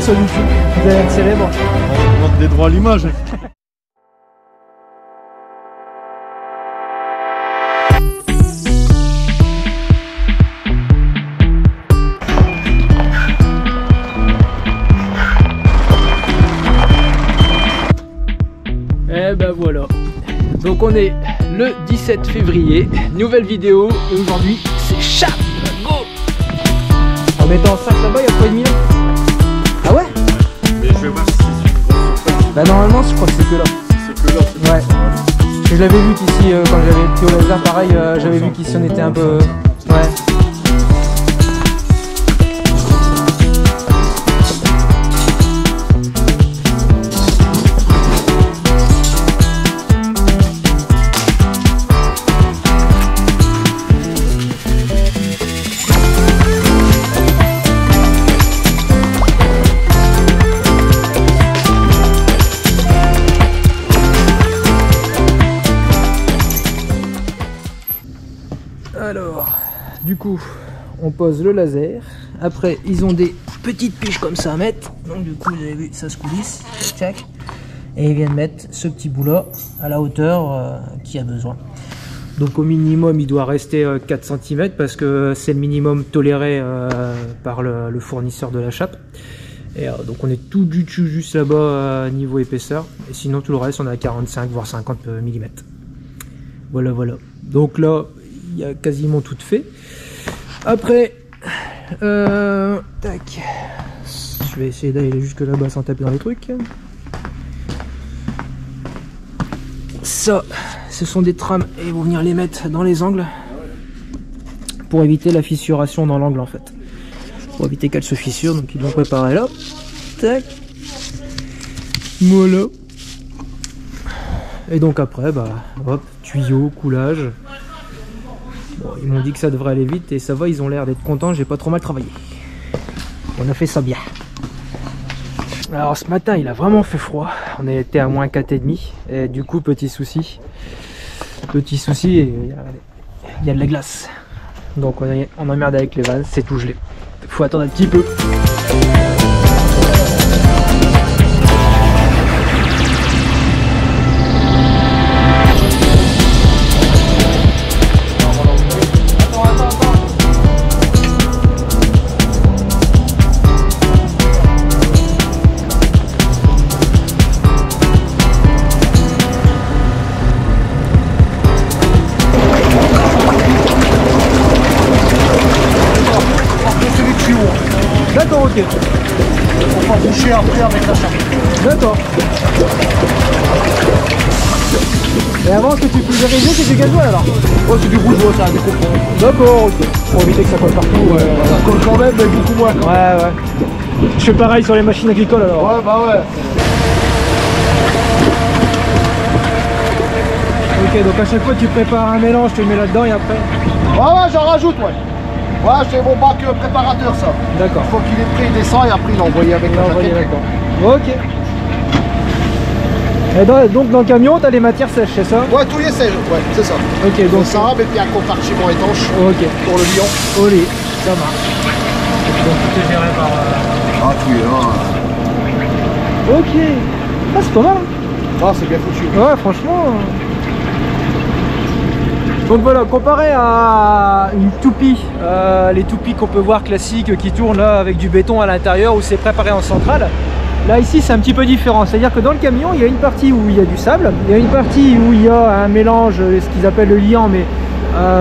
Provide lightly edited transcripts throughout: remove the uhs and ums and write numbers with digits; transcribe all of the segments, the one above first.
sur YouTube. Vous allez être célèbre. On demande des droits à l'image. Et ben voilà. Donc on est le 17 février, nouvelle vidéo et aujourd'hui c'est chat. Go. En mettant 5 là-bas, il y a quoi de mille. Ah ouais? Mais je vais voir si c'est une grosse surface. Bah normalement je crois que c'est que là. C'est que là, c'est Ouais. Parce que je l'avais vu qu'ici quand j'avais été au laser pareil, j'avais vu qu'ici on était un peu. Ouais. Alors, du coup, on pose le laser. Après, ils ont des petites piches comme ça à mettre. Donc, du coup, vous avez vu, ça se coulisse. Tac. Et ils viennent mettre ce petit bout là à la hauteur qu'il y a besoin. Donc, au minimum, il doit rester 4 cm parce que c'est le minimum toléré par le fournisseur de la chape. Et donc, on est tout du tout juste là-bas niveau épaisseur. Et sinon, tout le reste, on est à 45 voire 50 mm. Voilà, voilà. Donc là, il y a quasiment tout fait. Après, tac. Je vais essayer d'aller jusque là-bas sans taper dans les trucs. Ça, ce sont des trames et ils vont venir les mettre dans les angles pour éviter la fissuration dans l'angle en fait. Pour éviter qu'elle se fissure, donc ils l'ont préparé là. Tac. Voilà. Et donc après, bah, hop, tuyau, coulage. Bon, ils m'ont dit que ça devrait aller vite et ça va, ils ont l'air d'être contents, j'ai pas trop mal travaillé. On a fait ça bien. Alors ce matin il a vraiment fait froid, on a été à moins 4,5 et du coup petit souci, il y a de la glace. Donc on emmerde avec les vannes, c'est tout gelé. Faut attendre un petit peu. D'accord, ok. On va boucher après avec la chape. D'accord. Et avant, ce que tu pulvérisais, c'est du gasoil alors? Oh, c'est du rougeau, ça, des copeaux. D'accord, ok. Pour éviter que ça colle partout. Ouais, ça colle quand même, mais beaucoup moins. Quand même. Ouais. Je fais pareil sur les machines agricoles alors. Ouais, bah ouais. Ok, donc à chaque fois, tu prépares un mélange, tu le mets là-dedans et après. Ouais, j'en rajoute, ouais. Ouais, c'est mon bac préparateur, ça. D'accord. Une fois qu'il est prêt, il descend et après il est envoyé avec la jaquette. D'accord. Ok. Et donc dans le camion, tu as les matières sèches, c'est ça? Ouais, tout y est sèche, ouais, c'est ça. Ok, donc ça, et puis un compartiment étanche. Ok. Pour le lion. Olé, ça marche. Donc tout est géré par... Ah, tout est là. Ok. Ah, c'est pas mal. Ah, c'est bien foutu. Ouais, franchement. Donc voilà, comparé à une toupie, les toupies qu'on peut voir classiques qui tournent là avec du béton à l'intérieur où c'est préparé en centrale, là ici c'est un petit peu différent, c'est à dire que dans le camion il y a une partie où il y a du sable, il y a une partie où il y a un mélange, ce qu'ils appellent le liant, mais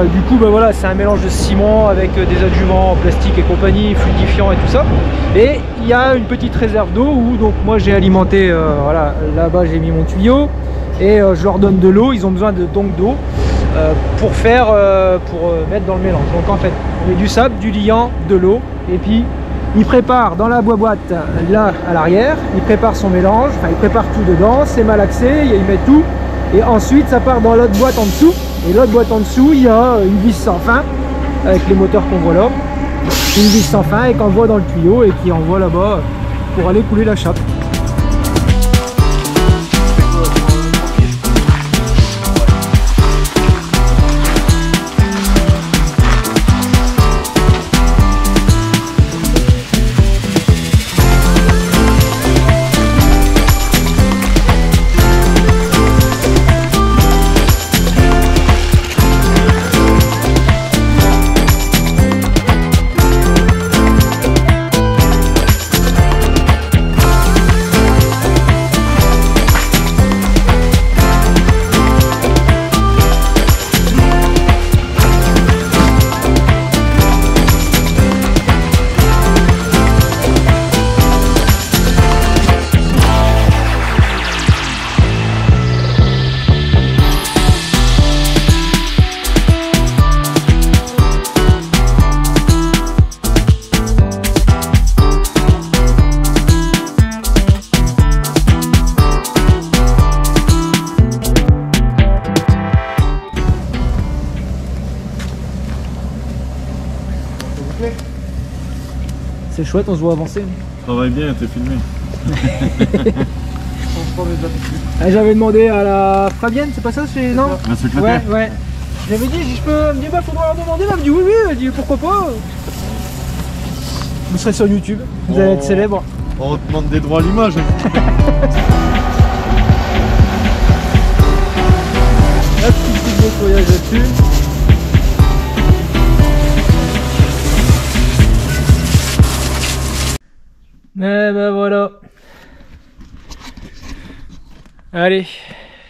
du coup bah voilà, c'est un mélange de ciment avec des adjuvants en plastique et compagnie, fluidifiant et tout ça, et il y a une petite réserve d'eau où donc moi j'ai alimenté, voilà, là-bas j'ai mis mon tuyau et je leur donne de l'eau, ils ont besoin donc d'eau pour mettre dans le mélange. Donc en fait on met du sable, du liant, de l'eau et puis il prépare dans la boîte là à l'arrière, il prépare son mélange, enfin il prépare tout dedans, c'est malaxé, il met tout et ensuite ça part dans l'autre boîte en dessous et l'autre boîte en dessous il y a une vis sans fin avec les moteurs qu'on voit là, une vis sans fin et qu'on voit dans le tuyau et qui envoie là-bas pour aller couler la chape. c'est chouette, on se voit avancer. Travaille bien, t'es filmé. Ah, j'avais demandé à la Fabienne, c'est pas ça, c'est non? Un secrétaire. Ouais, ouais. J'avais dit, je peux, elle me dit, bah faudra leur demander, elle me dit oui, oui, elle dit pourquoi pas. Vous serez sur YouTube, vous allez être célèbre. On te demande des droits à l'image. La petite nettoyage là-dessus. Et ben voilà. Allez,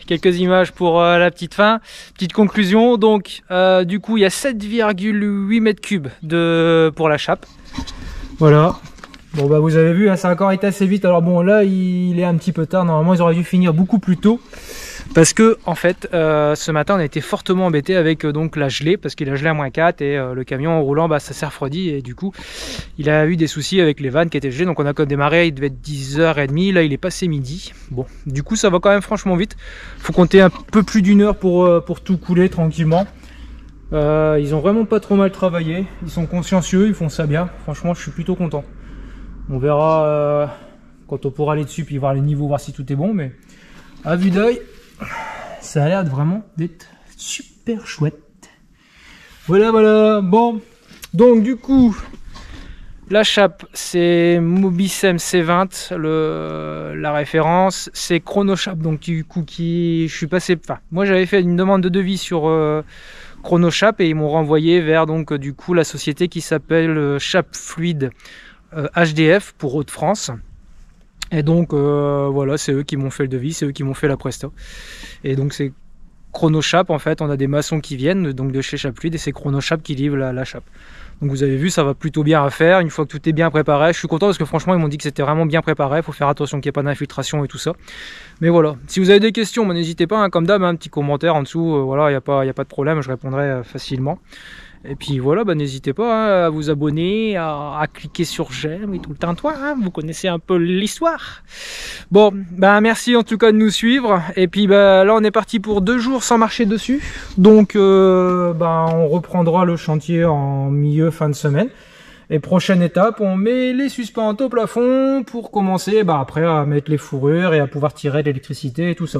quelques images pour la petite fin. Petite conclusion, donc du coup il y a 7,8 mètres cubes pour la chape. Voilà. Bon bah vous avez vu, hein, ça a encore été assez vite. Alors bon là il est un petit peu tard, normalement ils auraient dû finir beaucoup plus tôt. Parce que en fait ce matin on a été fortement embêté avec donc la gelée, parce qu'il a gelé à -4 et le camion en roulant bah, ça s'est refroidi et du coup il a eu des soucis avec les vannes qui étaient gelées. Donc on a quand même démarré, il devait être 10h30, là il est passé midi. Bon du coup ça va quand même franchement vite. Faut compter un peu plus d'une heure pour tout couler tranquillement. Ils ont vraiment pas trop mal travaillé, ils sont consciencieux, ils font ça bien. Franchement je suis plutôt content. On verra quand on pourra aller dessus puis voir les niveaux, voir si tout est bon, mais à vue d'œil ça a l'air vraiment d'être super chouette. Voilà, voilà. Bon, donc du coup, la chape, c'est Mobicem C20, la référence. C'est Chronochape, donc du coup, je suis passé. Enfin, moi, j'avais fait une demande de devis sur Chronochape et ils m'ont renvoyé vers donc du coup la société qui s'appelle Chape Fluide HDF pour Hauts-de-France. Et donc voilà, c'est eux qui m'ont fait le devis, c'est eux qui m'ont fait la presta. Et donc c'est Chronochape, en fait, on a des maçons qui viennent donc de chez Chape Fluide et c'est Chronochape qui livre la chape. Donc vous avez vu, ça va plutôt bien à faire. Une fois que tout est bien préparé, je suis content parce que franchement ils m'ont dit que c'était vraiment bien préparé. Il faut faire attention qu'il n'y ait pas d'infiltration et tout ça. Mais voilà, si vous avez des questions, n'hésitez pas, hein, comme d'hab, un petit commentaire en dessous. Voilà, il n'y a pas de problème, je répondrai facilement. Et puis voilà, bah, n'hésitez pas hein, à vous abonner, à cliquer sur j'aime et tout le tintouin, hein, vous connaissez un peu l'histoire. Bon, bah, merci en tout cas de nous suivre. Et puis bah, là on est parti pour 2 jours sans marcher dessus. Donc bah, on reprendra le chantier en fin de semaine. Et prochaine étape, on met les suspentes au plafond pour commencer bah, après à mettre les fourrures et à pouvoir tirer de l'électricité et tout ça.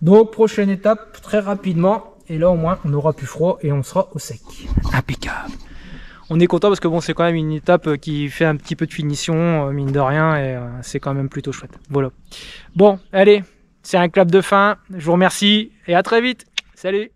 Donc prochaine étape très rapidement. Et là au moins on aura plus froid et on sera au sec. Impeccable. On est content parce que bon c'est quand même une étape qui fait un petit peu de finition, mine de rien, et c'est quand même plutôt chouette. Voilà. Bon, allez, c'est un clap de fin. Je vous remercie et à très vite. Salut.